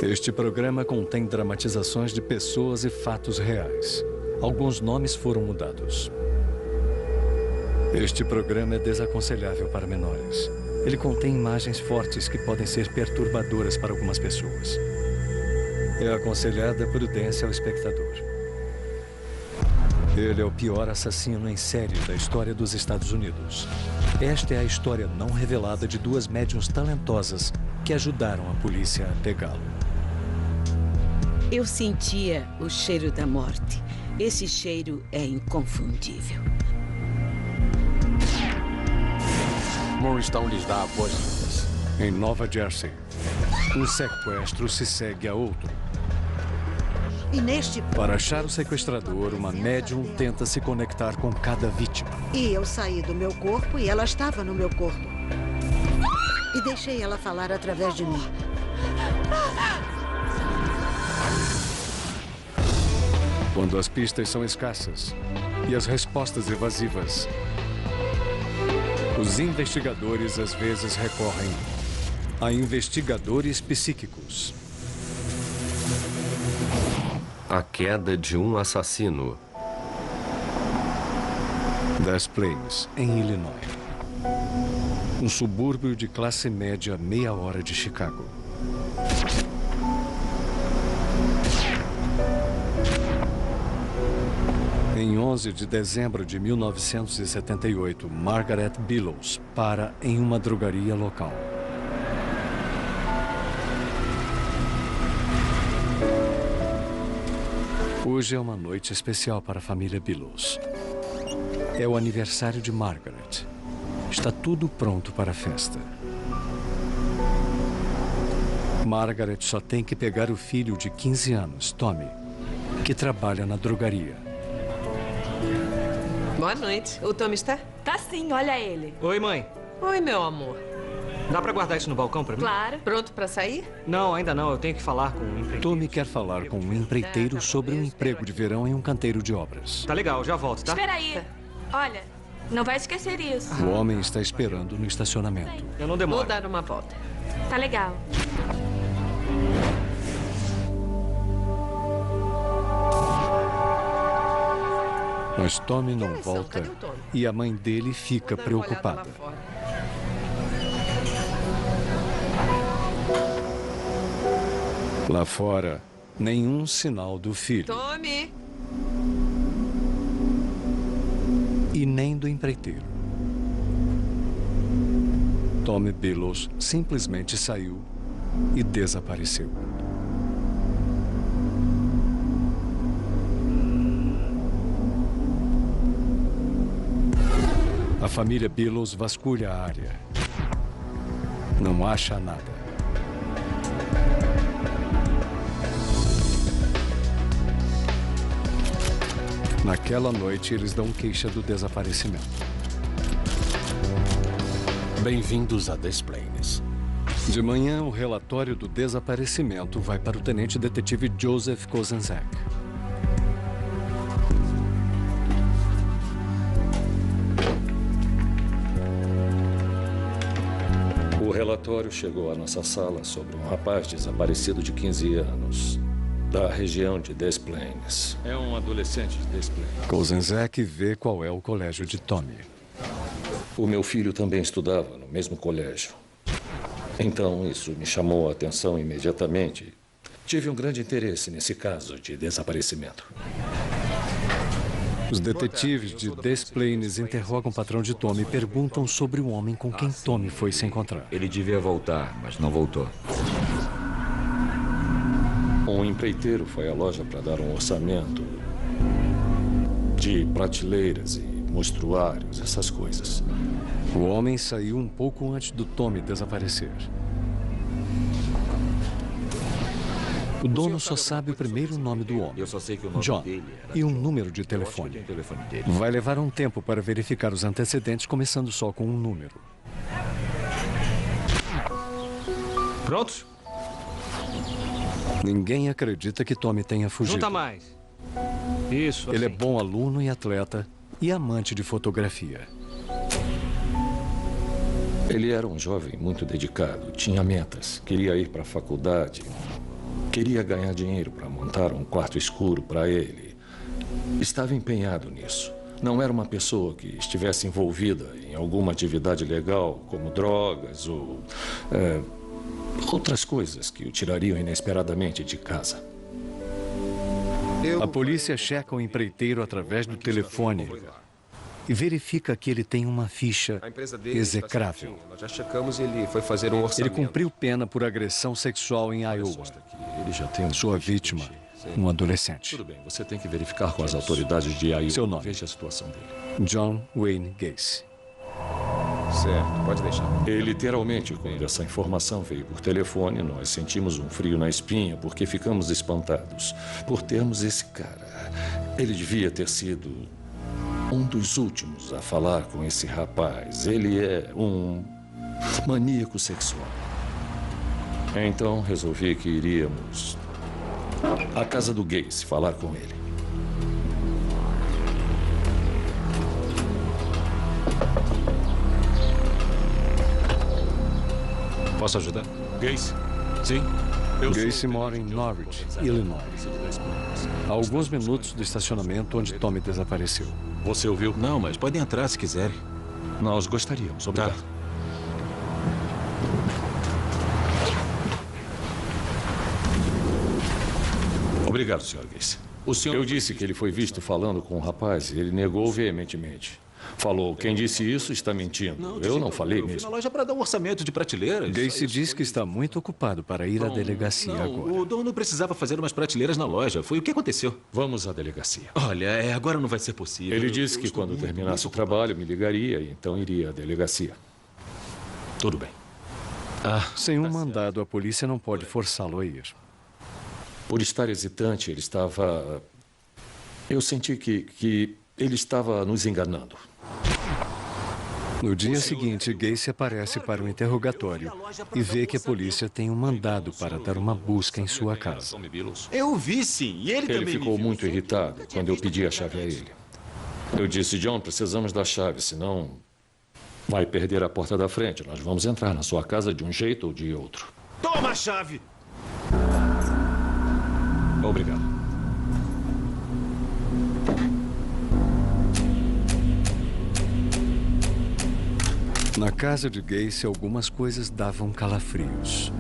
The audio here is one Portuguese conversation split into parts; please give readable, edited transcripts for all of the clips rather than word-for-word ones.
Este programa contém dramatizações de pessoas e fatos reais. Alguns nomes foram mudados. Este programa é desaconselhável para menores. Ele contém imagens fortes que podem ser perturbadoras para algumas pessoas. É aconselhada prudência ao espectador. Ele é o pior assassino em série da história dos Estados Unidos. Esta é a história não revelada de duas médiuns talentosas que ajudaram a polícia a pegá-lo. Eu sentia o cheiro da morte. Esse cheiro é inconfundível. Morristown lhes dá boas-vindas. Em Nova Jersey, um sequestro se segue a outro. E neste... Para achar o sequestrador, uma médium tenta se conectar com cada vítima. E eu saí do meu corpo e ela estava no meu corpo. E deixei ela falar através de mim. Quando as pistas são escassas e as respostas evasivas, os investigadores às vezes recorrem a investigadores psíquicos. A queda de um assassino. Des Plaines, em Illinois. Um subúrbio de classe média a meia hora de Chicago. Em 11 de dezembro de 1978, Margaret Bellows para em uma drogaria local. Hoje é uma noite especial para a família Bellows. É o aniversário de Margaret. Está tudo pronto para a festa. Margaret só tem que pegar o filho de 15 anos, Tommy, que trabalha na drogaria. Boa noite. O Tommy está? Tá sim, olha ele. Oi, mãe. Oi, meu amor. Dá pra guardar isso no balcão pra mim? Claro. Pronto pra sair? Não, ainda não. Eu tenho que falar com um empreiteiro. Tommy quer falar com um empreiteiro sobre um emprego de verão em um canteiro de obras. Tá legal, já volto, tá? Espera aí. Olha, não vai esquecer isso. O homem está esperando no estacionamento. Eu não demoro. Vou dar uma volta. Tá legal. Mas Tommy não volta e a mãe dele fica preocupada. Lá fora, nenhum sinal do filho. Tommy! E nem do empreiteiro. Tommy Bellows simplesmente saiu e desapareceu. A família Bellows vasculha a área. Não acha nada. Naquela noite, eles dão queixa do desaparecimento. Bem-vindos a Des Plaines. De manhã, o relatório do desaparecimento vai para o tenente detetive Joseph Kozenzak. O relatório chegou à nossa sala sobre um rapaz desaparecido de 15 anos, da região de Des Plaines. É um adolescente de Des Plaines. Kozenzak vê qual é o colégio de Tommy. O meu filho também estudava no mesmo colégio. Então, isso me chamou a atenção imediatamente. Tive um grande interesse nesse caso de desaparecimento. Os detetives de Des Plaines interrogam o patrão de Tommy e perguntam sobre o homem com quem Tommy foi se encontrar. Ele devia voltar, mas não voltou. Um empreiteiro foi à loja para dar um orçamento de prateleiras e mostruários, essas coisas. O homem saiu um pouco antes do Tommy desaparecer. O dono só sabe o primeiro nome do homem, Eu só sei que o nome John, dele era... e um número de telefone. Eu acho que tem o telefone dele. Vai levar um tempo para verificar os antecedentes, começando só com um número. Prontos? Ninguém acredita que Tommy tenha fugido. Junta mais. Isso, Ele é assim. bom aluno e atleta e amante de fotografia. Ele era um jovem muito dedicado, tinha metas, queria ir para a faculdade. Queria ganhar dinheiro para montar um quarto escuro para ele. Estava empenhado nisso. Não era uma pessoa que estivesse envolvida em alguma atividade ilegal, como drogas ou outras coisas que o tirariam inesperadamente de casa. A polícia checa o empreiteiro através do telefone e verifica que ele tem uma ficha execrável. Nós já checamos e ele foi fazer um orçamento. Ele cumpriu pena por agressão sexual em Iowa. Ele já tem Sua vítima, um adolescente. Tudo bem, você tem que verificar com as autoridades de Iowa. Seu nome? Veja a situação dele. John Wayne Gacy. Certo, pode deixar. E literalmente, quando essa informação veio por telefone, nós sentimos um frio na espinha porque ficamos espantados por termos esse cara. Ele devia ter sido um dos últimos a falar com esse rapaz. Ele é um maníaco sexual. Então resolvi que iríamos à casa do Gacy falar com ele. Posso ajudar? Gacy? Sim. Gacy mora em Norwich, Illinois. A alguns minutos do estacionamento onde Tommy desapareceu. Você ouviu? Não, mas podem entrar se quiserem. Nós gostaríamos. Obrigado. Tá. Obrigado, Sr. Gacy. Eu disse que ele foi visto falando com um rapaz e ele negou veementemente. Falou, quem disse isso está mentindo. Eu não falei Eu fui mesmo. na loja para dar um orçamento de prateleiras. Gacy diz que está muito ocupado para ir à delegacia agora. O dono precisava fazer umas prateleiras na loja. Foi o que aconteceu. Vamos à delegacia. Olha, agora não vai ser possível. Ele disse que quando terminasse o trabalho me ligaria e então iria à delegacia. Tudo bem. Sem um mandado, a polícia não pode forçá-lo a ir. Por estar hesitante, ele estava... Eu senti que ele estava nos enganando. No dia seguinte, Gacy aparece para o interrogatório e vê que a polícia tem um mandado para dar uma busca em sua casa. Eu vi, sim. E ele também ficou me viu. muito irritado quando eu pedi a chave a ele. Eu disse, John, precisamos da chave, senão vai perder a porta da frente. Nós vamos entrar na sua casa de um jeito ou de outro. Toma a chave! Obrigado. Na casa de Gacy, algumas coisas davam calafrios.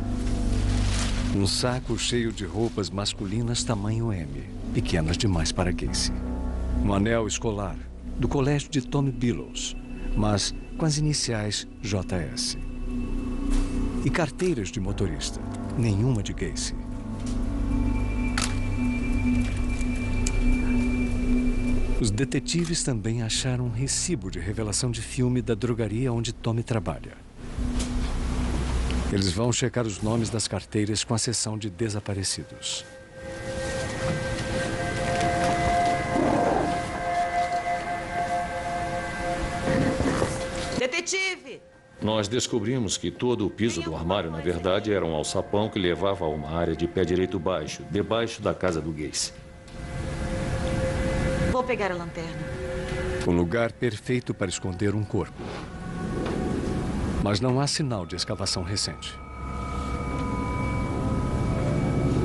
Um saco cheio de roupas masculinas tamanho M, pequenas demais para Gacy. Um anel escolar, do colégio de Tommy Billows, mas com as iniciais JS. E carteiras de motorista, nenhuma de Gacy. Os detetives também acharam um recibo de revelação de filme da drogaria onde Tommy trabalha. Eles vão checar os nomes das carteiras com a seção de desaparecidos. Detetive! Nós descobrimos que todo o piso do armário, na verdade, era um alçapão que levava a uma área de pé direito baixo, debaixo da casa do Gacy. Vou pegar a lanterna. Um lugar perfeito para esconder um corpo. Mas não há sinal de escavação recente.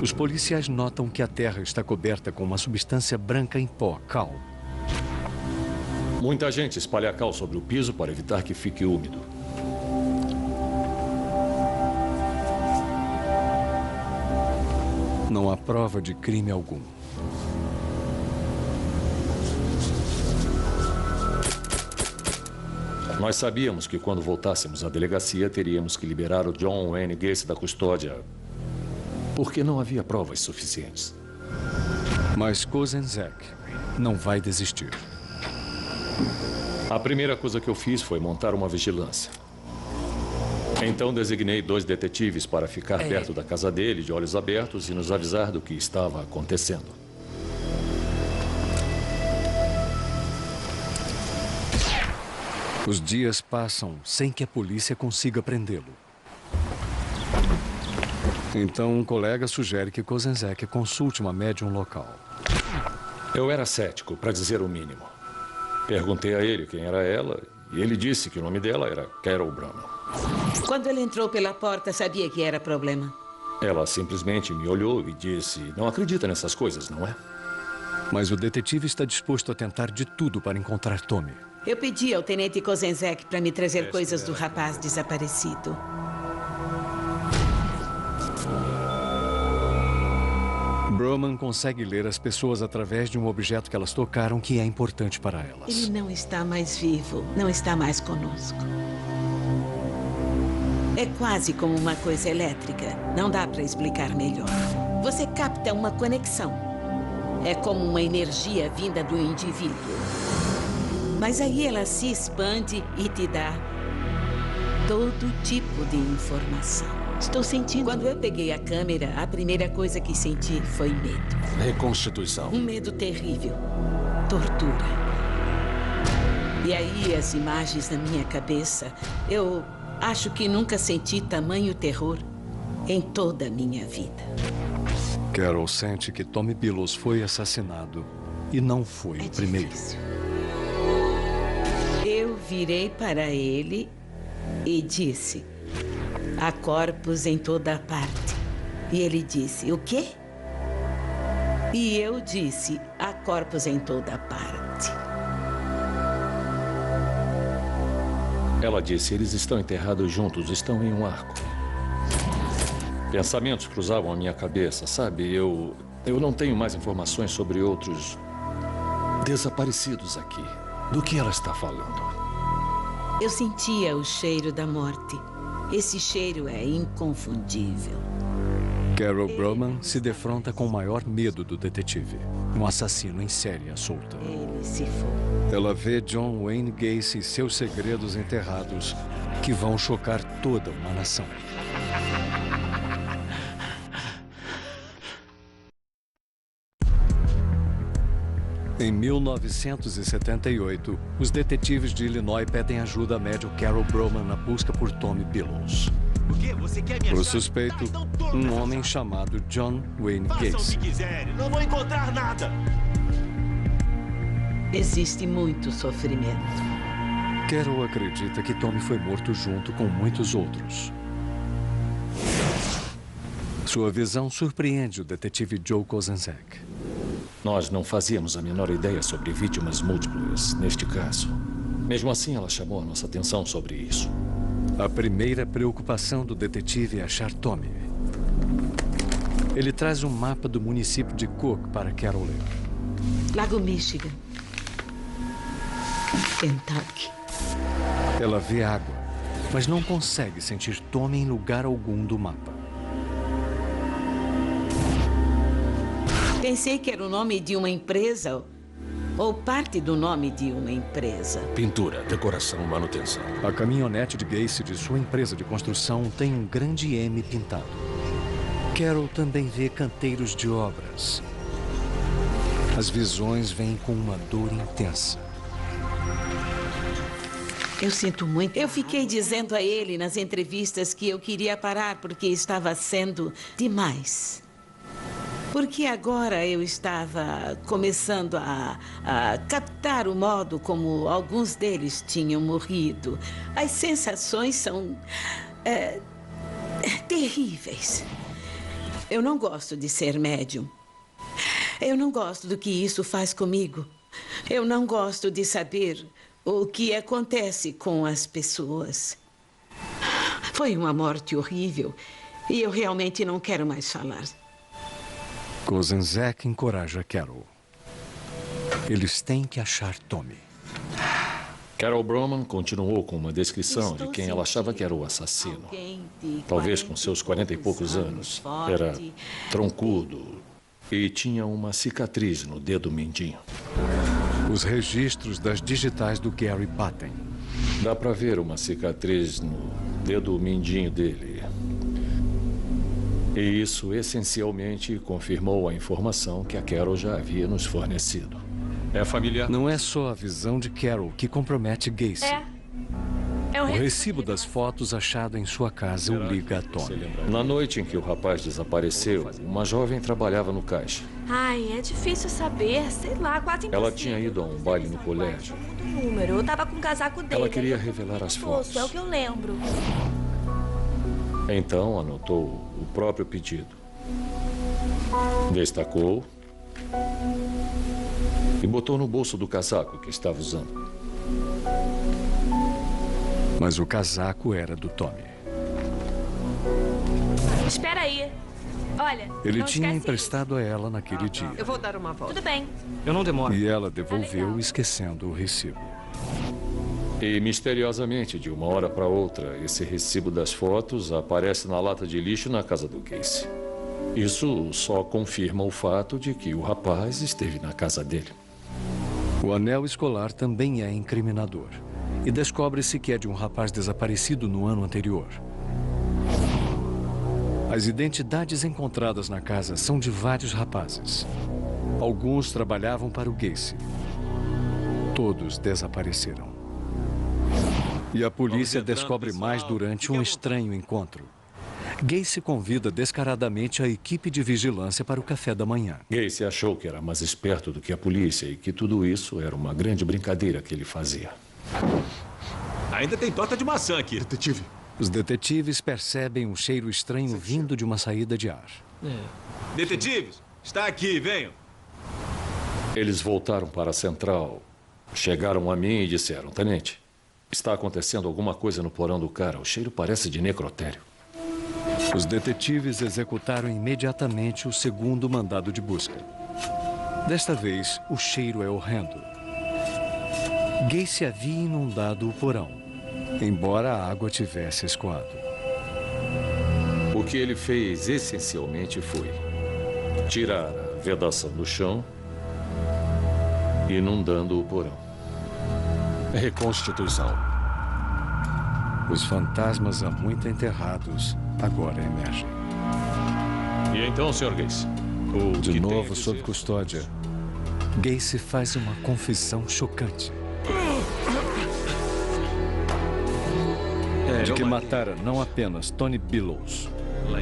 Os policiais notam que a terra está coberta com uma substância branca em pó, cal. Muita gente espalha cal sobre o piso para evitar que fique úmido. Não há prova de crime algum. Nós sabíamos que quando voltássemos à delegacia, teríamos que liberar o John Wayne Gacy da custódia, porque não havia provas suficientes. Mas Kozenzek não vai desistir. A primeira coisa que eu fiz foi montar uma vigilância. Então designei 2 detetives para ficar perto da casa dele, de olhos abertos, e nos avisar do que estava acontecendo. Os dias passam sem que a polícia consiga prendê-lo. Então, um colega sugere que Kozenzek consulte uma médium local. Eu era cético, para dizer o mínimo. Perguntei a ele quem era ela, e ele disse que o nome dela era Carol Brown. Quando ele entrou pela porta, sabia que era problema. Ela simplesmente me olhou e disse: não acredita nessas coisas, não é? Mas o detetive está disposto a tentar de tudo para encontrar Tommy. Eu pedi ao tenente Kozenzek para me trazer coisas do rapaz desaparecido. Broman consegue ler as pessoas através de um objeto que elas tocaram que é importante para elas. Ele não está mais vivo, não está mais conosco. É quase como uma coisa elétrica. Não dá para explicar melhor. Você capta uma conexão. É como uma energia vinda do indivíduo. Mas aí ela se expande e te dá todo tipo de informação. Estou sentindo. Quando eu peguei a câmera, a primeira coisa que senti foi medo. Reconstituição. Um medo terrível. Tortura. E aí as imagens na minha cabeça, eu acho que nunca senti tamanho terror em toda a minha vida. Carol sente que Tommy Billows foi assassinado e não foi o primeiro. Eu virei para ele e disse: há corpos em toda parte. E ele disse: o quê? E eu disse: há corpos em toda parte. Ela disse: eles estão enterrados juntos, estão em um arco. Pensamentos cruzavam a minha cabeça, sabe? Eu não tenho mais informações sobre outros desaparecidos aqui. Do que ela está falando? Eu sentia o cheiro da morte. Esse cheiro é inconfundível. Carol Broman se defronta com o maior medo do detetive. Um assassino em série à solta. Ele se foi. Ela vê John Wayne Gacy e seus segredos enterrados que vão chocar toda uma nação. Em 1978, os detetives de Illinois pedem ajuda à médium Carol Broman na busca por Tommy Billows. O quê? Você quer me O achar? suspeito, Tá, então toma um essa homem faca. chamado John Wayne Façam o Gacy. que quiserem, não vão encontrar nada. Existe muito sofrimento. Carol acredita que Tommy foi morto junto com muitos outros. Sua visão surpreende o detetive Joe Kozenzek. Nós não fazíamos a menor ideia sobre vítimas múltiplas neste caso. Mesmo assim, ela chamou a nossa atenção sobre isso. A primeira preocupação do detetive é achar Tommy. Ele traz um mapa do município de Cook para Carol ler. Lago Michigan. Kentucky. Ela vê água, mas não consegue sentir Tommy em lugar algum do mapa. Pensei que era o nome de uma empresa ou parte do nome de uma empresa. Pintura, decoração, manutenção. A caminhonete de Gacy de sua empresa de construção tem um grande M pintado. Carol também vê canteiros de obras. As visões vêm com uma dor intensa. Eu sinto muito. Eu fiquei dizendo a ele nas entrevistas que eu queria parar porque estava sendo demais. Porque agora eu estava começando a captar o modo como alguns deles tinham morrido. As sensações são terríveis. Eu não gosto de ser médium. Eu não gosto do que isso faz comigo. Eu não gosto de saber o que acontece com as pessoas. Foi uma morte horrível e eu realmente não quero mais falar. Kozenzek encoraja Carol. Eles têm que achar Tommy. Carol Broman continuou com uma descrição de quem ela achava que era o assassino. Talvez com seus 40 e poucos anos. Era troncudo e tinha uma cicatriz no dedo mindinho. Os registros das digitais do Gary batem. Dá pra ver uma cicatriz no dedo mindinho dele. E isso essencialmente confirmou a informação que a Carol já havia nos fornecido. É familiar? Não é só a visão de Carol que compromete Gacy. O recibo das fotos achado em sua casa o liga a Tommy. Na noite em que o rapaz desapareceu, uma jovem trabalhava no caixa. Ai, é difícil saber. Sei lá, quase impossível. Ela tinha ido a um baile no colégio. Número. Eu tava com o casaco dele. Ela queria revelar as fotos. É o que eu lembro. Então anotou o próprio pedido. Destacou e botou no bolso do casaco que estava usando. Mas o casaco era do Tommy. Espera aí. Olha, Ele não tinha esquece emprestado a ela naquele dia. Eu vou dar uma volta. Tudo bem. Eu não demoro. E ela devolveu, esquecendo o recibo. E, misteriosamente, de uma hora para outra, esse recibo das fotos aparece na lata de lixo na casa do Gacy. Isso só confirma o fato de que o rapaz esteve na casa dele. O anel escolar também é incriminador. E descobre-se que é de um rapaz desaparecido no ano anterior. As identidades encontradas na casa são de vários rapazes. Alguns trabalhavam para o Gacy. Todos desapareceram. E a polícia descobre mais durante um estranho encontro. Gacy convida descaradamente a equipe de vigilância para o café da manhã. Gacy achou que era mais esperto do que a polícia e que tudo isso era uma grande brincadeira que ele fazia. Ainda tem torta de maçã aqui, detetive. Os detetives percebem um cheiro estranho vindo de uma saída de ar. Detetives, está aqui, venham. Eles voltaram para a central, chegaram a mim e disseram: Tenente, está acontecendo alguma coisa no porão do cara. O cheiro parece de necrotério. Os detetives executaram imediatamente o segundo mandado de busca. Desta vez, o cheiro é horrendo. Gacy havia inundado o porão, embora a água tivesse escoado. O que ele fez essencialmente foi tirar a vedação do chão, inundando o porão. Reconstituição. Os fantasmas há muito enterrados agora emergem. E então, Sr. Gacy? De novo sob custódia, Gacy faz uma confissão chocante. De que matara não apenas Tony Billows,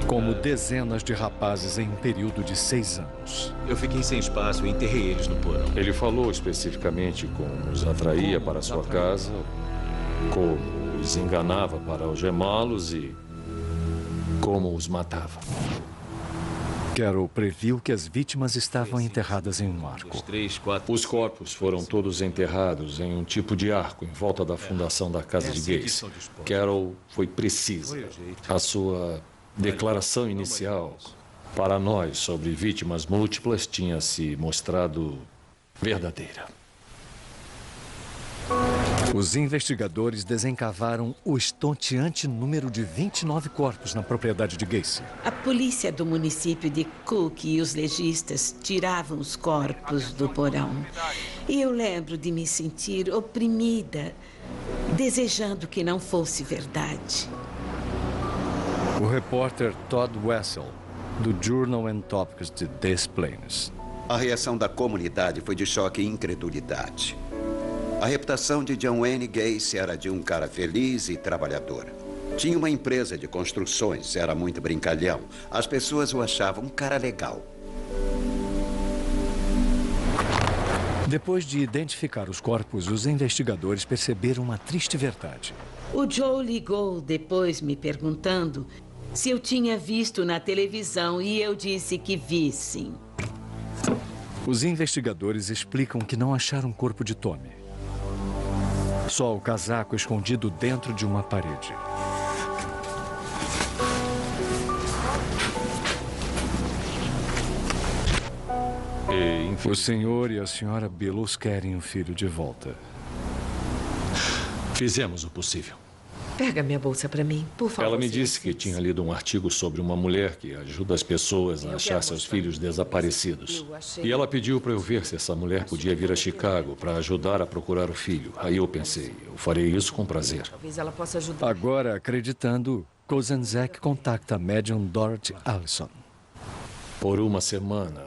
como dezenas de rapazes em um período de 6 anos. Eu fiquei sem espaço e enterrei eles no porão. Ele falou especificamente como os atraía para sua casa, como os enganava para algemá-los e como os matava. Carol previu que as vítimas estavam enterradas em um arco. Os corpos foram todos enterrados em um tipo de arco em volta da fundação da casa de Gacy. Carol foi precisa. A sua declaração inicial para nós sobre vítimas múltiplas tinha se mostrado verdadeira. Os investigadores desencavaram o estonteante número de 29 corpos na propriedade de Gacy. A polícia do município de Cook e os legistas tiravam os corpos do porão. E eu lembro de me sentir oprimida, desejando que não fosse verdade. O repórter Todd Wessel, do Journal and Topics de Des Plaines. A reação da comunidade foi de choque e incredulidade. A reputação de John Wayne Gacy era de um cara feliz e trabalhador. Tinha uma empresa de construções, era muito brincalhão. As pessoas o achavam um cara legal. Depois de identificar os corpos, os investigadores perceberam uma triste verdade. O Joe ligou depois me perguntando se eu tinha visto na televisão e eu disse que vi, sim. Os investigadores explicam que não acharam o corpo de Tommy. Só o casaco escondido dentro de uma parede. O senhor e a senhora Billows querem o filho de volta. Fizemos o possível. Pega minha bolsa para mim, por favor. Ela me disse que tinha lido um artigo sobre uma mulher que ajuda as pessoas a achar seus filhos desaparecidos. E ela pediu para eu ver se essa mulher podia vir a Chicago para ajudar a procurar o filho. Aí eu pensei, eu farei isso com prazer. Talvez ela possa ajudar. Agora, acreditando, Kozenzek contacta a médium Dorothy Allison. Por uma semana,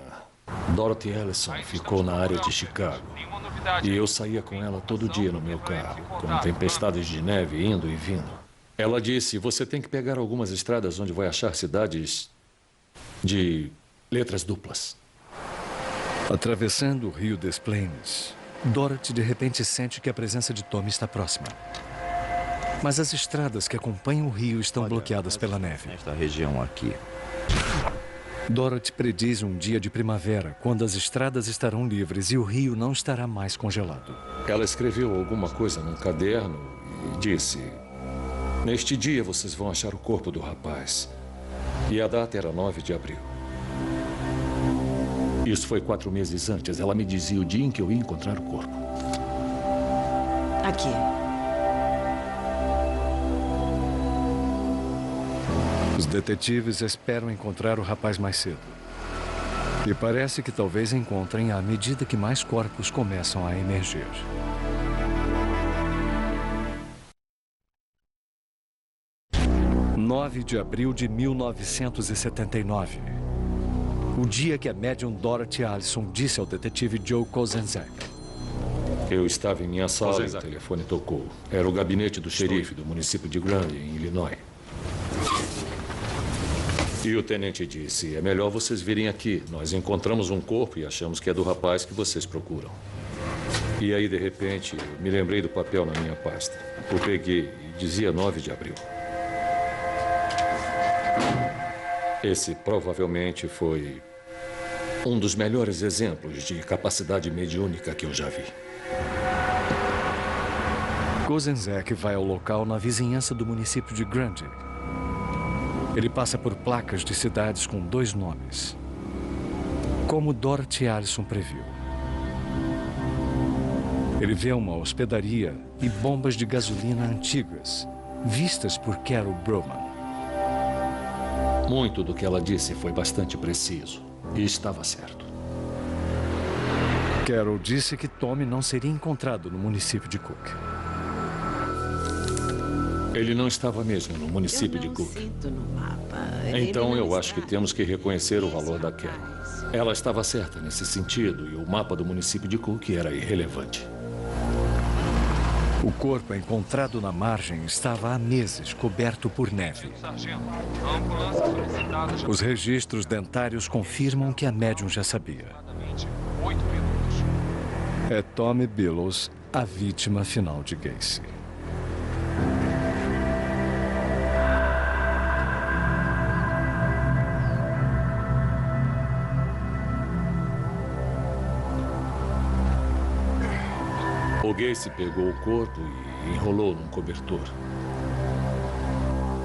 Dorothy Allison ficou na área de Chicago. E eu saía com ela todo dia no meu carro, com tempestades de neve indo e vindo. Ela disse, você tem que pegar algumas estradas onde vai achar cidades de letras duplas. Atravessando o rio Des Plaines, Dorothy de repente sente que a presença de Tommy está próxima. Mas as estradas que acompanham o rio estão bloqueadas pela neve. Esta região aqui. Dorothy prediz um dia de primavera, quando as estradas estarão livres e o rio não estará mais congelado. Ela escreveu alguma coisa num caderno e disse: neste dia vocês vão achar o corpo do rapaz. E a data era 9 de abril. Isso foi 4 meses antes. Ela me dizia o dia em que eu ia encontrar o corpo. Aqui. Os detetives esperam encontrar o rapaz mais cedo. E parece que talvez encontrem à medida que mais corpos começam a emergir. (9 de abril de 1979). O dia que a médium Dorothy Allison disse ao detetive Joe Kozenzak. Eu estava em minha sala e o telefone tocou. Era o gabinete do xerife do município de Grundy, em Illinois. E o tenente disse: é melhor vocês virem aqui. Nós encontramos um corpo e achamos que é do rapaz que vocês procuram. E aí, de repente, eu me lembrei do papel na minha pasta. Eu peguei e dizia 9 de abril. Esse provavelmente foi um dos melhores exemplos de capacidade mediúnica que eu já vi. Kozenzak vai ao local na vizinhança do município de Grundy. Ele passa por placas de cidades com 2 nomes, como Dorothy Allison previu. Ele vê uma hospedaria e bombas de gasolina antigas, vistas por Carol Broman. Muito do que ela disse foi bastante preciso e estava certo. Carol disse que Tommy não seria encontrado no município de Cook. Ele não estava mesmo no município de Cook. Então eu acho que temos que reconhecer o valor da Carol. Ela estava certa nesse sentido e o mapa do município de Cook era irrelevante. O corpo encontrado na margem estava há meses coberto por neve. Os registros dentários confirmam que a médium já sabia. É Tommy Billows, a vítima final de Gacy. O Gacy pegou o corpo e enrolou num cobertor.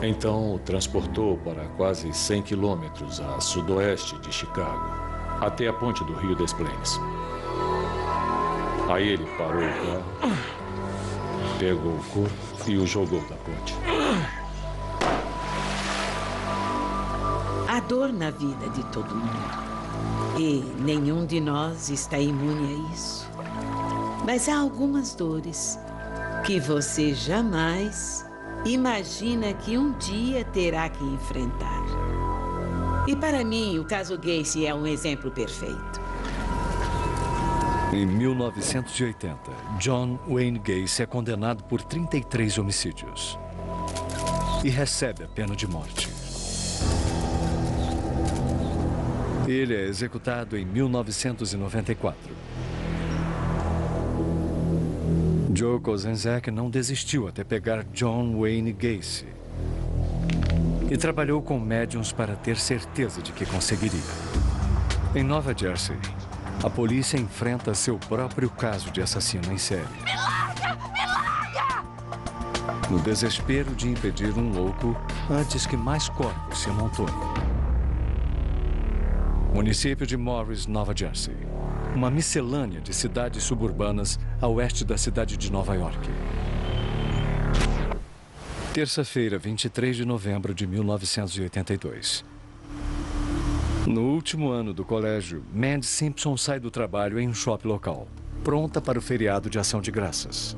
Então o transportou para quase 100 quilômetros a sudoeste de Chicago, até a ponte do Rio des Plaines. Aí ele parou o carro, pegou o corpo e o jogou da ponte. Há dor na vida de todo mundo. E nenhum de nós está imune a isso. Mas há algumas dores que você jamais imagina que um dia terá que enfrentar. E para mim, o caso Gacy é um exemplo perfeito. Em 1980, John Wayne Gacy é condenado por 33 homicídios e recebe a pena de morte. Ele é executado em 1994. Joe Kozenzak não desistiu até pegar John Wayne Gacy e trabalhou com médiums para ter certeza de que conseguiria. Em Nova Jersey, a polícia enfrenta seu próprio caso de assassino em série. Me larga! Me larga! No desespero de impedir um louco antes que mais corpos se amontoem. Município de Morris, Nova Jersey. Uma miscelânea de cidades suburbanas a oeste da cidade de Nova York. Terça-feira, 23 de novembro de 1982. No último ano do colégio, Mandy Simpson sai do trabalho em um shopping local, pronta para o feriado de Ação de Graças.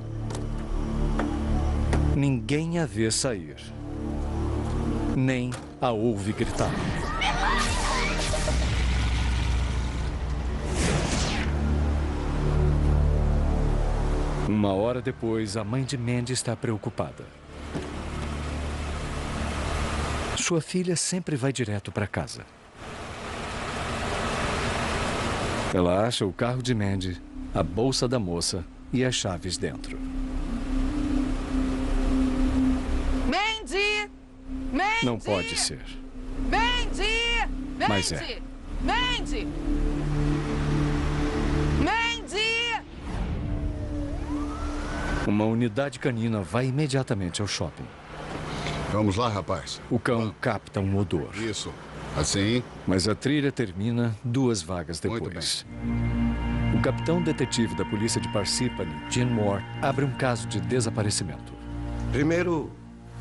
Ninguém a vê sair, nem a ouve gritar. Uma hora depois, a mãe de Mandy está preocupada. Sua filha sempre vai direto para casa. Ela acha o carro de Mandy, a bolsa da moça e as chaves dentro. Mandy! Não pode ser. Mandy! Mandy! Mas é. Mandy! Mandy! Uma unidade canina vai imediatamente ao shopping. Vamos lá, rapaz. O cão capta um odor. Isso. Assim. Mas a trilha termina 2 vagas depois. O capitão detetive da polícia de Parsippany, Gene Moore, abre um caso de desaparecimento. Primeiro,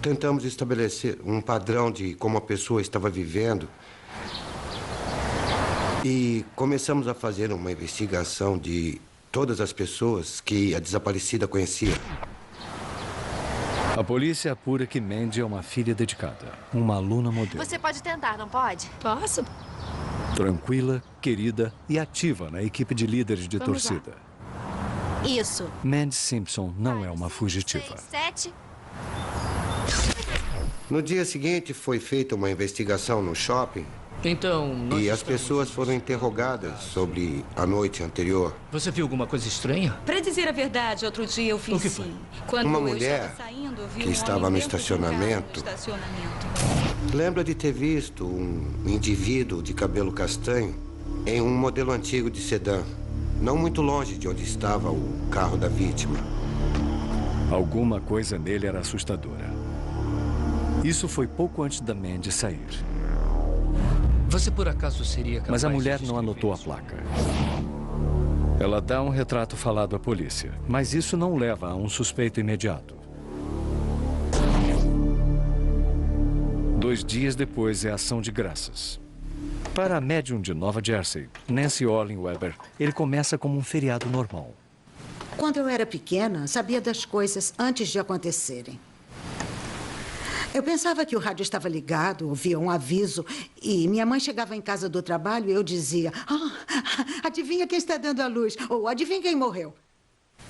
tentamos estabelecer um padrão de como a pessoa estava vivendo. E começamos a fazer uma investigação de todas as pessoas que a desaparecida conhecia. A polícia apura que Mandy é uma filha dedicada, uma aluna modelo. Você pode tentar, não pode? Posso? Tranquila, querida e ativa na equipe de líderes de Vamos torcida. Isso. Mandy Simpson não é uma fugitiva. 7. No dia seguinte, foi feita uma investigação no shopping. Então, E as pessoas foram interrogadas sobre a noite anterior. Você viu alguma coisa estranha? Pra dizer a verdade, outro dia eu fiz O que foi? sim. Quando Uma eu mulher estava saindo, eu vi que um estava homem no dentro de um carro estacionamento. Lembra de ter visto um indivíduo de cabelo castanho em um modelo antigo de sedã, não muito longe de onde estava o carro da vítima. Alguma coisa nele era assustadora. Isso foi pouco antes da Mandy sair. Você por acaso seria capaz Mas a mulher de não anotou a placa. Ela dá um retrato falado à polícia, mas isso não leva a um suspeito imediato. 2 dias depois é ação de graças. Para a médium de Nova Jersey, Nancy Olin Weber, ele começa como um feriado normal. Quando eu era pequena, sabia das coisas antes de acontecerem. Eu pensava que o rádio estava ligado, ouvia um aviso, e minha mãe chegava em casa do trabalho e eu dizia: adivinha quem está dando a luz? Ou adivinha quem morreu?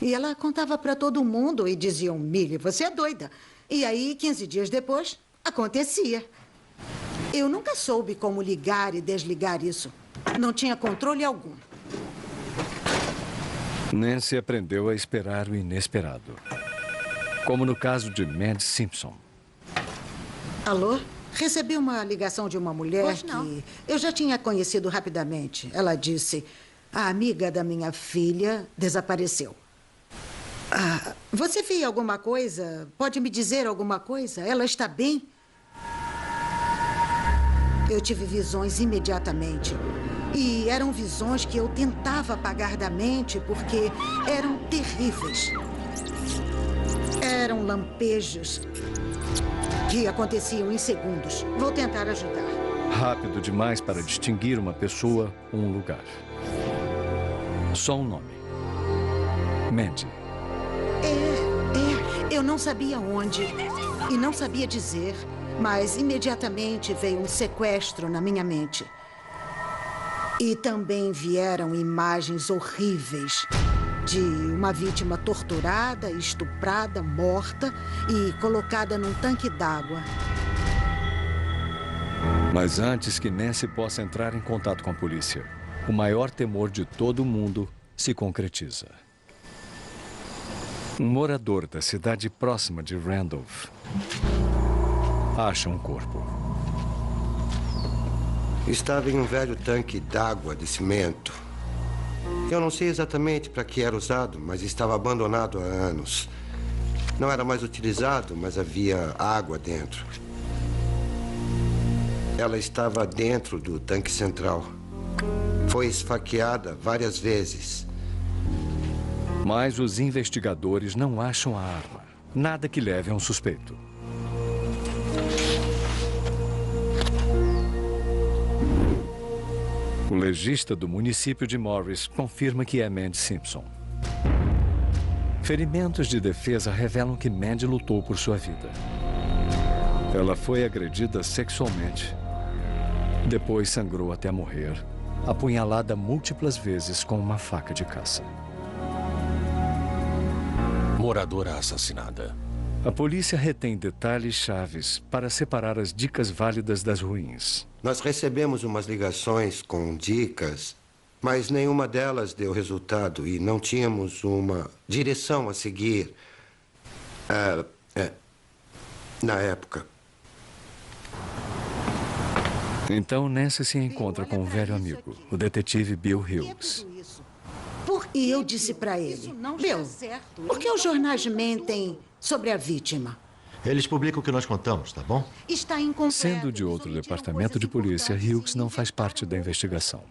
E ela contava para todo mundo e diziam: Millie, você é doida. E aí, 15 dias depois, acontecia. Eu nunca soube como ligar e desligar isso. Não tinha controle algum. Nancy aprendeu a esperar o inesperado. Como no caso de Mandy Simpson. Alô? Recebi uma ligação de uma mulher que eu já tinha conhecido rapidamente. Ela disse: a amiga da minha filha desapareceu. Você viu alguma coisa? Pode me dizer alguma coisa? Ela está bem? Eu tive visões imediatamente. E eram visões que eu tentava apagar da mente porque eram terríveis. Eram lampejos que aconteciam em segundos. Vou tentar ajudar. Rápido demais para distinguir uma pessoa ou um lugar. Só um nome. Mandy. Eu não sabia onde e não sabia dizer, mas imediatamente veio um sequestro na minha mente. E também vieram imagens horríveis de uma vítima torturada, estuprada, morta e colocada num tanque d'água. Mas antes que Nancy possa entrar em contato com a polícia, o maior temor de todo mundo se concretiza. Um morador da cidade próxima de Randolph acha um corpo. Estava em um velho tanque d'água de cimento. Eu não sei exatamente para que era usado, mas estava abandonado há anos. Não era mais utilizado, mas havia água dentro. Ela estava dentro do tanque central. Foi esfaqueada várias vezes. Mas os investigadores não acham a arma. Nada que leve a um suspeito. O legista do município de Morris confirma que é Mandy Simpson. Ferimentos de defesa revelam que Mandy lutou por sua vida. Ela foi agredida sexualmente. Depois sangrou até morrer, apunhalada múltiplas vezes com uma faca de caça. Moradora assassinada. A polícia retém detalhes chaves para separar as dicas válidas das ruins. Nós recebemos umas ligações com dicas, mas nenhuma delas deu resultado e não tínhamos uma direção a seguir na época. Então Nancy se encontra com um velho amigo, o detetive Bill Hughes. E eu disse para ele, Bill, por que os jornais mentem sobre a vítima? Eles publicam o que nós contamos, tá bom? Está incompleto. Sendo de outro departamento de polícia, Hughes não faz parte da investigação.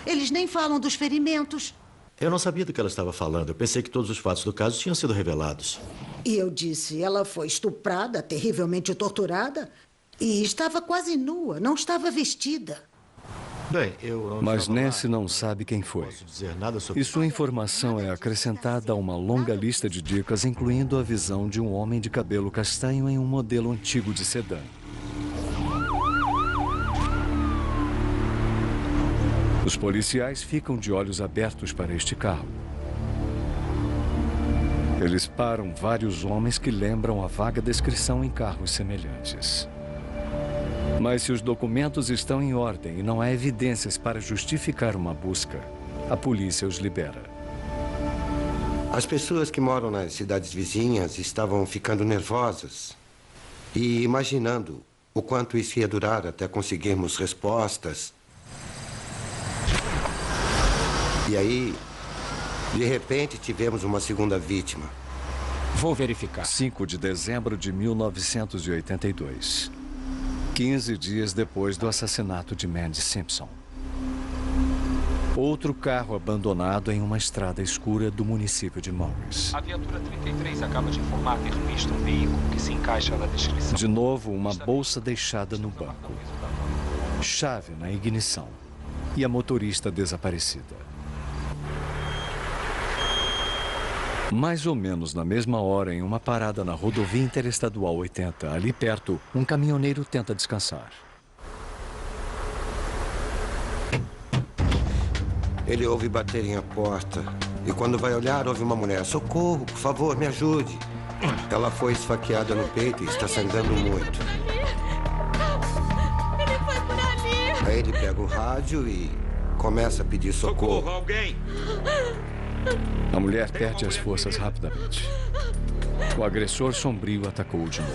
Eles nem falam dos ferimentos. Eu não sabia do que ela estava falando. Eu pensei que todos os fatos do caso tinham sido revelados. E eu disse, ela foi estuprada, terrivelmente torturada e estava quase nua, não estava vestida. Bem, Mas Nancy não sabe quem foi. E sua informação é acrescentada a uma longa lista de dicas, incluindo a visão de um homem de cabelo castanho em um modelo antigo de sedã. Os policiais ficam de olhos abertos para este carro. Eles param vários homens que lembram a vaga descrição em carros semelhantes. Mas se os documentos estão em ordem e não há evidências para justificar uma busca, a polícia os libera. As pessoas que moram nas cidades vizinhas estavam ficando nervosas e imaginando o quanto isso ia durar até conseguirmos respostas. E aí, de repente, tivemos uma segunda vítima. Vou verificar. 5 de dezembro de 1982. 15 dias depois do assassinato de Mandy Simpson. Outro carro abandonado em uma estrada escura do município de Morris. A viatura 33 acaba de informar ter visto um veículo que se encaixa na descrição. De novo, uma bolsa deixada no banco. Chave na ignição. E a motorista desaparecida. Mais ou menos na mesma hora, em uma parada na rodovia interestadual 80, ali perto, um caminhoneiro tenta descansar. Ele ouve baterem a porta. E quando vai olhar, ouve uma mulher. Socorro, por favor, me ajude. Ela foi esfaqueada no peito e está sangrando muito. Ele foi por ali. Aí ele pega o rádio e começa a pedir socorro. Socorro, alguém! A mulher perde as forças rapidamente. O agressor sombrio atacou de novo.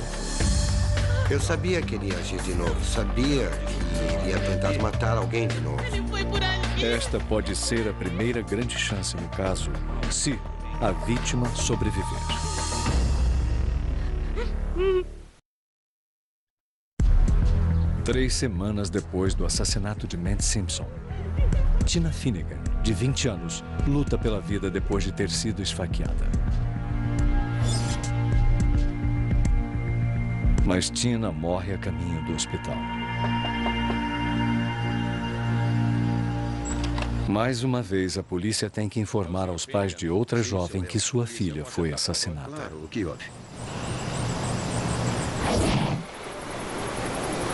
Eu sabia que ele ia agir de novo. Sabia que ele ia tentar matar alguém de novo. Ele foi por ali. Esta pode ser a primeira grande chance no caso, se a vítima sobreviver. Três semanas depois do assassinato de Mandy Simpson, Tina Finnegan, de 20 anos, luta pela vida depois de ter sido esfaqueada. Mas Tina morre a caminho do hospital. Mais uma vez, a polícia tem que informar aos pais de outra jovem que sua filha foi assassinada. Claro, o que houve?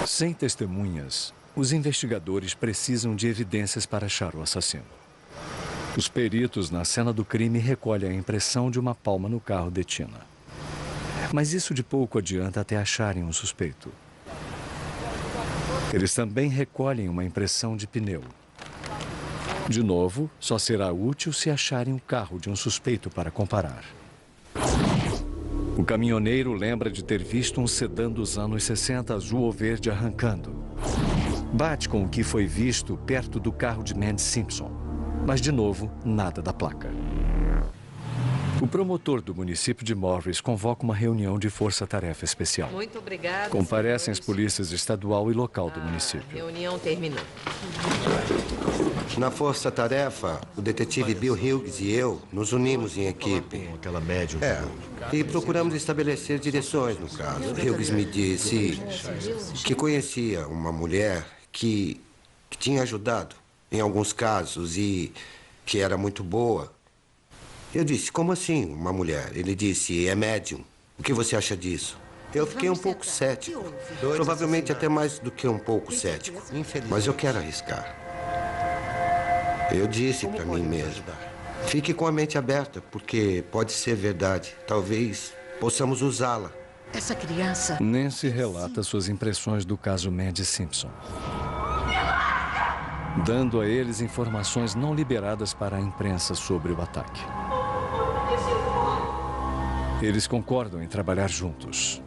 Sem testemunhas, os investigadores precisam de evidências para achar o assassino. Os peritos na cena do crime recolhem a impressão de uma palma no carro de Tina. Mas isso de pouco adianta até acharem um suspeito. Eles também recolhem uma impressão de pneu. De novo, só será útil se acharem o carro de um suspeito para comparar. O caminhoneiro lembra de ter visto um sedã dos anos 60 azul ou verde arrancando. Bate com o que foi visto perto do carro de Mandy Simpson. Mas, de novo, nada da placa. O promotor do município de Morris convoca uma reunião de força-tarefa especial. Muito obrigada. Comparecem as polícias estadual e local do município. A reunião terminou. Na força-tarefa, o detetive Bill Hughes e eu nos unimos em equipe. Aquela médium. E procuramos estabelecer direções no caso. Hughes me disse que conhecia uma mulher que tinha ajudado em alguns casos e que era muito boa. Eu disse, como assim, uma mulher? Ele disse, é médium. O que você acha disso? Eu fiquei um pouco cético. Provavelmente até mais do que um pouco cético. Mas eu quero arriscar. Eu disse para mim mesmo, fique com a mente aberta, porque pode ser verdade. Talvez possamos usá-la. Essa criança... Nancy relata suas impressões do caso Mandy Simpson, dando a eles informações não liberadas para a imprensa sobre o ataque. Eles concordam em trabalhar juntos.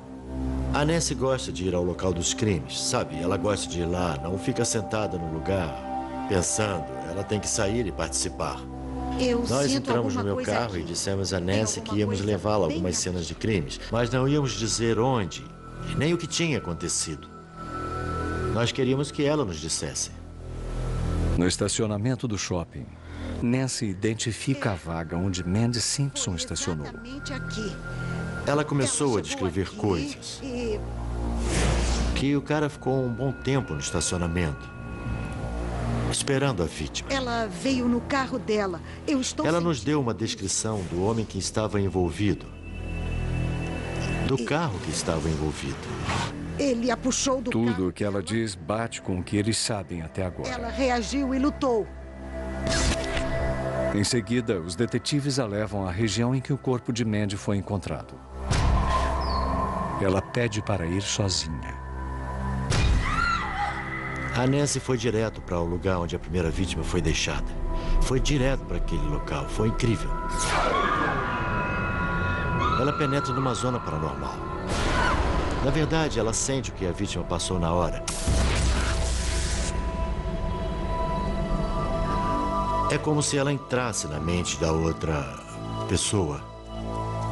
A Nancy gosta de ir ao local dos crimes, sabe? Ela gosta de ir lá, não fica sentada no lugar, pensando. Ela tem que sair e participar. Nós entramos no meu carro e dissemos a Nancy que íamos levá-la a algumas cenas de crimes, mas não íamos dizer onde, e nem o que tinha acontecido. Nós queríamos que ela nos dissesse. No estacionamento do shopping, Nancy identifica a vaga onde Mandy Simpson estacionou. Ela começou a descrever coisas. Que o cara ficou um bom tempo no estacionamento, esperando a vítima. Ela veio no carro dela. Ela nos deu uma descrição do homem que estava envolvido. Do carro que estava envolvido. Ele a puxou do carro. Tudo o que ela diz bate com o que eles sabem até agora. Ela reagiu e lutou. Em seguida, os detetives a levam à região em que o corpo de Mandy foi encontrado. Ela pede para ir sozinha. A Nancy foi direto para o lugar onde a primeira vítima foi deixada. Foi direto para aquele local. Foi incrível. Ela penetra numa zona paranormal. Na verdade, ela sente o que a vítima passou na hora. É como se ela entrasse na mente da outra pessoa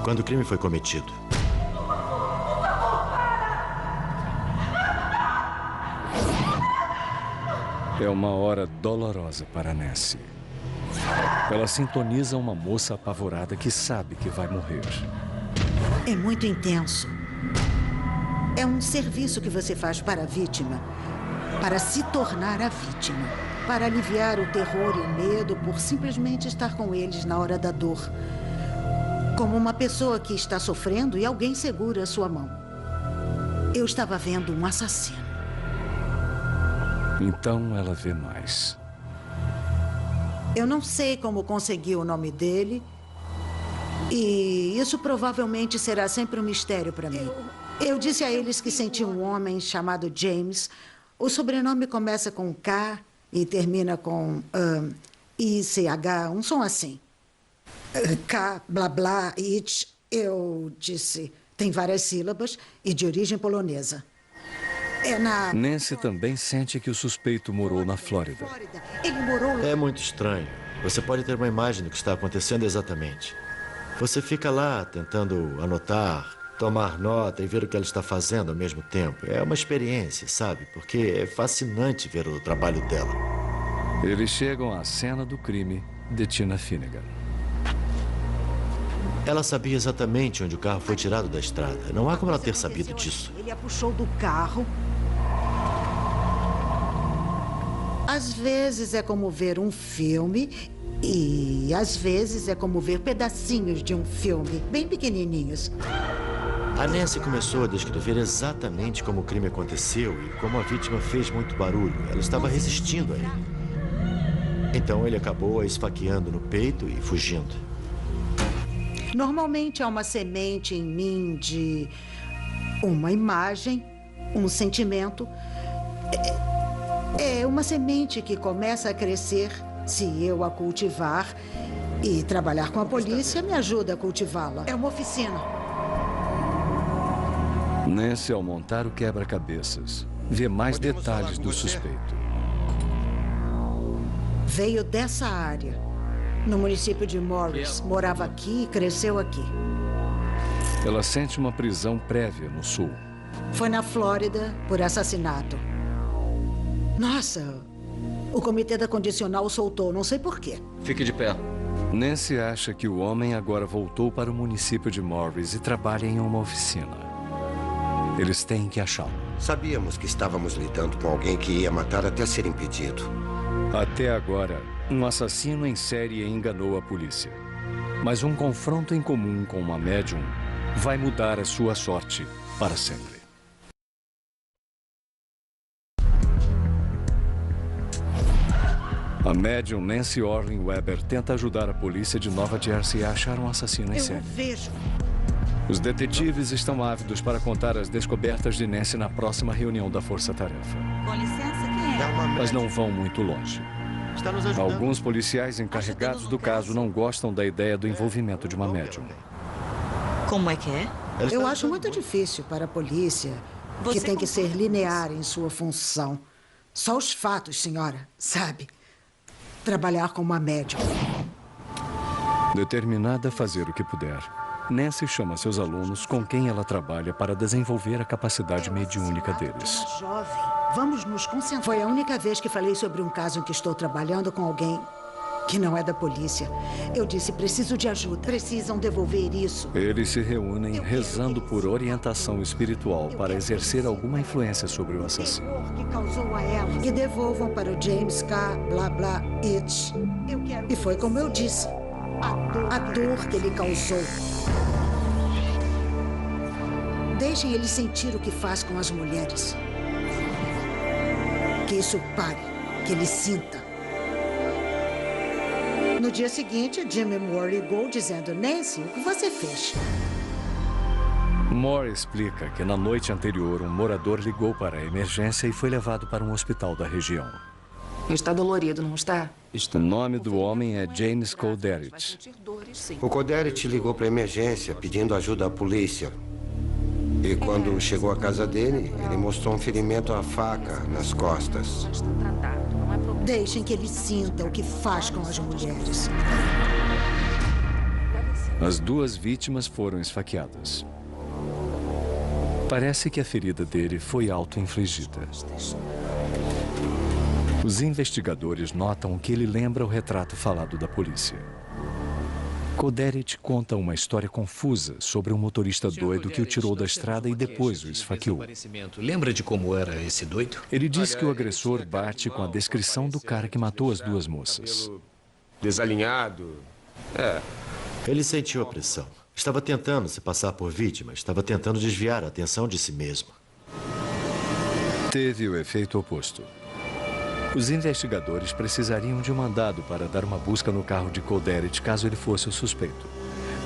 quando o crime foi cometido. É uma hora dolorosa para Nancy. Ela sintoniza uma moça apavorada que sabe que vai morrer. É muito intenso. É um serviço que você faz para a vítima, para se tornar a vítima, para aliviar o terror e o medo por simplesmente estar com eles na hora da dor. Como uma pessoa que está sofrendo e alguém segura a sua mão. Eu estava vendo um assassino. Então ela vê mais. Eu não sei como consegui o nome dele. E isso provavelmente será sempre um mistério para mim. Eu disse a eles que senti um homem chamado James. O sobrenome começa com K e termina com ICH, um som assim. K, blá, blá, it. Eu disse, tem várias sílabas e de origem polonesa. Nancy também sente que o suspeito morou na Flórida. Ele morou lá. É muito estranho. Você pode ter uma imagem do que está acontecendo exatamente. Você fica lá tentando anotar, tomar nota e ver o que ela está fazendo ao mesmo tempo. É uma experiência, sabe? Porque é fascinante ver o trabalho dela. Eles chegam à cena do crime de Tina Finnegan. Ela sabia exatamente onde o carro foi tirado da estrada. Não há como ela ter sabido disso. Ele a puxou do carro. Às vezes é como ver um filme e às vezes é como ver pedacinhos de um filme, bem pequenininhos. A Nancy começou a descrever exatamente como o crime aconteceu e como a vítima fez muito barulho. Ela estava resistindo a ele. Então ele acabou a esfaqueando no peito e fugindo. Normalmente há uma semente em mim de uma imagem, um sentimento. É uma semente que começa a crescer se eu a cultivar. E trabalhar com a polícia me ajuda a cultivá-la. É uma oficina. Nancy, ao montar o quebra-cabeças, vê mais detalhes do suspeito. Veio dessa área. No município de Morris. Morava aqui e cresceu aqui. Ela sente uma prisão prévia no sul. Foi na Flórida por assassinato. Nossa, o comitê da condicional soltou, não sei por quê. Fique de pé. Nancy acha que o homem agora voltou para o município de Morris e trabalha em uma oficina. Eles têm que achá-lo. Sabíamos que estávamos lidando com alguém que ia matar até ser impedido. Até agora, um assassino em série enganou a polícia. Mas um confronto em comum com uma médium vai mudar a sua sorte para sempre. A médium Nancy Orlin Weber tenta ajudar a polícia de Nova Jersey a achar um assassino em série. Vejo. Os detetives estão ávidos para contar as descobertas de Nancy na próxima reunião da Força Tarefa. Com licença, quem é? Mas não vão muito longe. Está nos ajudando. Alguns policiais encarregados do caso não gostam da ideia do envolvimento de uma médium. Como é que é? Eu acho muito difícil para a polícia, que tem que ser linear em sua função. Só os fatos, senhora, sabe? Trabalhar como uma médica. Determinada a fazer o que puder, Nancy chama seus alunos com quem ela trabalha para desenvolver a capacidade mediúnica deles. Jovem, vamos nos concentrar. Foi a única vez que falei sobre um caso em que estou trabalhando com alguém que não é da polícia. Eu disse, preciso de ajuda. Precisam devolver isso. Eles se reúnem rezando por orientação espiritual para exercer alguma influência sobre o assassino. Que causou a ela. Que devolvam para o James K. Blá Blá It. E foi como eu disse. A dor que ele causou. Deixem ele sentir o que faz com as mulheres. Que isso pare. Que ele sinta. No dia seguinte, Jimmy Moore ligou dizendo, Nancy, o que você fez? Moore explica que na noite anterior, um morador ligou para a emergência e foi levado para um hospital da região. Está dolorido, não está? O nome do homem é James Coderit. O Coderit ligou para a emergência pedindo ajuda à polícia. E quando chegou à casa dele, ele mostrou um ferimento à faca nas costas. Deixem que ele sinta o que faz com as mulheres. As duas vítimas foram esfaqueadas. Parece que a ferida dele foi auto-infligida. Os investigadores notam que ele lembra o retrato falado da polícia. Coderit conta uma história confusa sobre um motorista doido que o tirou da estrada e depois o esfaqueou. Lembra de como era esse doido? Ele diz que o agressor bate com a descrição do cara que matou as duas moças. Desalinhado. Ele sentiu a pressão. Estava tentando se passar por vítima. Estava tentando desviar a atenção de si mesmo. Teve o efeito oposto. Os investigadores precisariam de um mandado para dar uma busca no carro de Coderit caso ele fosse o suspeito.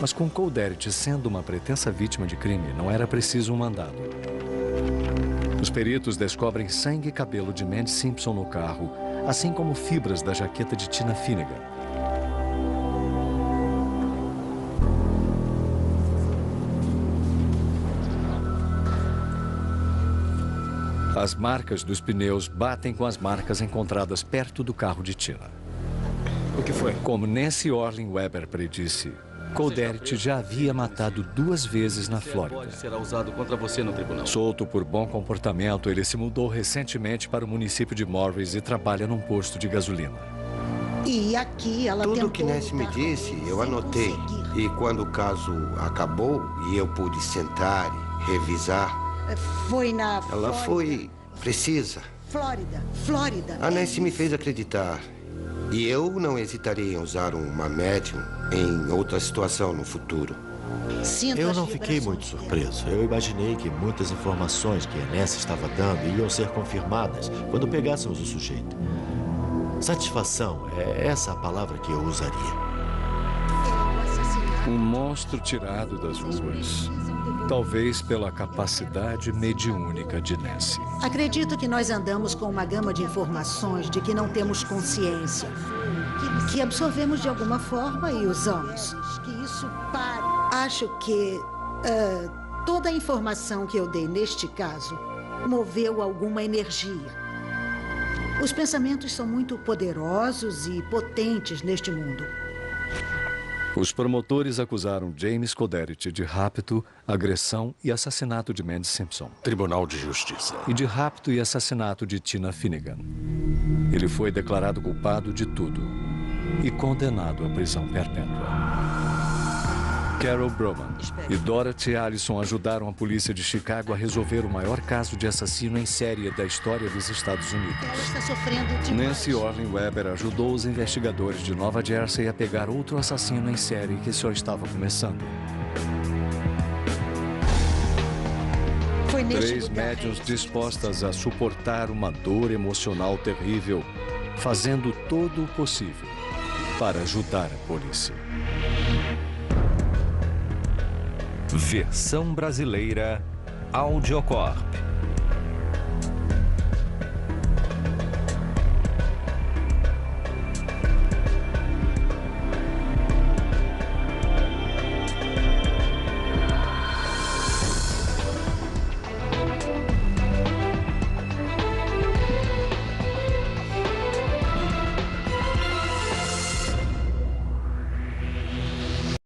Mas com Coderit sendo uma pretensa vítima de crime, não era preciso um mandado. Os peritos descobrem sangue e cabelo de Mandy Simpson no carro, assim como fibras da jaqueta de Tina Finnegan. As marcas dos pneus batem com as marcas encontradas perto do carro de Tina. O que foi? Como Nancy Orlin Weber predisse, Coderit já havia matado 2 vezes na Flórida. Será usado contra você no tribunal. Solto por bom comportamento, ele se mudou recentemente para o município de Morris e trabalha num posto de gasolina. E aqui ela Tudo que Nancy me disse, eu anotei. E quando o caso acabou e eu pude sentar e revisar... Foi na Ela foi precisa. Flórida. A Nancy me fez acreditar. E eu não hesitaria em usar uma médium em outra situação no futuro. Eu não fiquei muito surpreso. Eu imaginei que muitas informações que a Nancy estava dando iam ser confirmadas quando pegássemos o sujeito. Satisfação é essa a palavra que eu usaria. Um monstro tirado das ruas. Talvez pela capacidade mediúnica de Nancy. Acredito que nós andamos com uma gama de informações de que não temos consciência. Que absorvemos de alguma forma e usamos. Que isso pare. Acho que toda a informação que eu dei neste caso moveu alguma energia. Os pensamentos são muito poderosos e potentes neste mundo. Os promotores acusaram James Coderit de rapto, agressão e assassinato de Mandy Simpson. Tribunal de Justiça. E de rapto e assassinato de Tina Finnegan. Ele foi declarado culpado de tudo e condenado à prisão perpétua. Carol Broman e Dorothy Allison ajudaram a polícia de Chicago a resolver o maior caso de assassino em série da história dos Estados Unidos. Ela está sofrendo demais. Nancy Orlin Weber ajudou os investigadores de Nova Jersey a pegar outro assassino em série que só estava começando. Foi 3 médiuns dispostas a suportar uma dor emocional terrível, fazendo todo o possível para ajudar a polícia. Versão brasileira Audiocorp.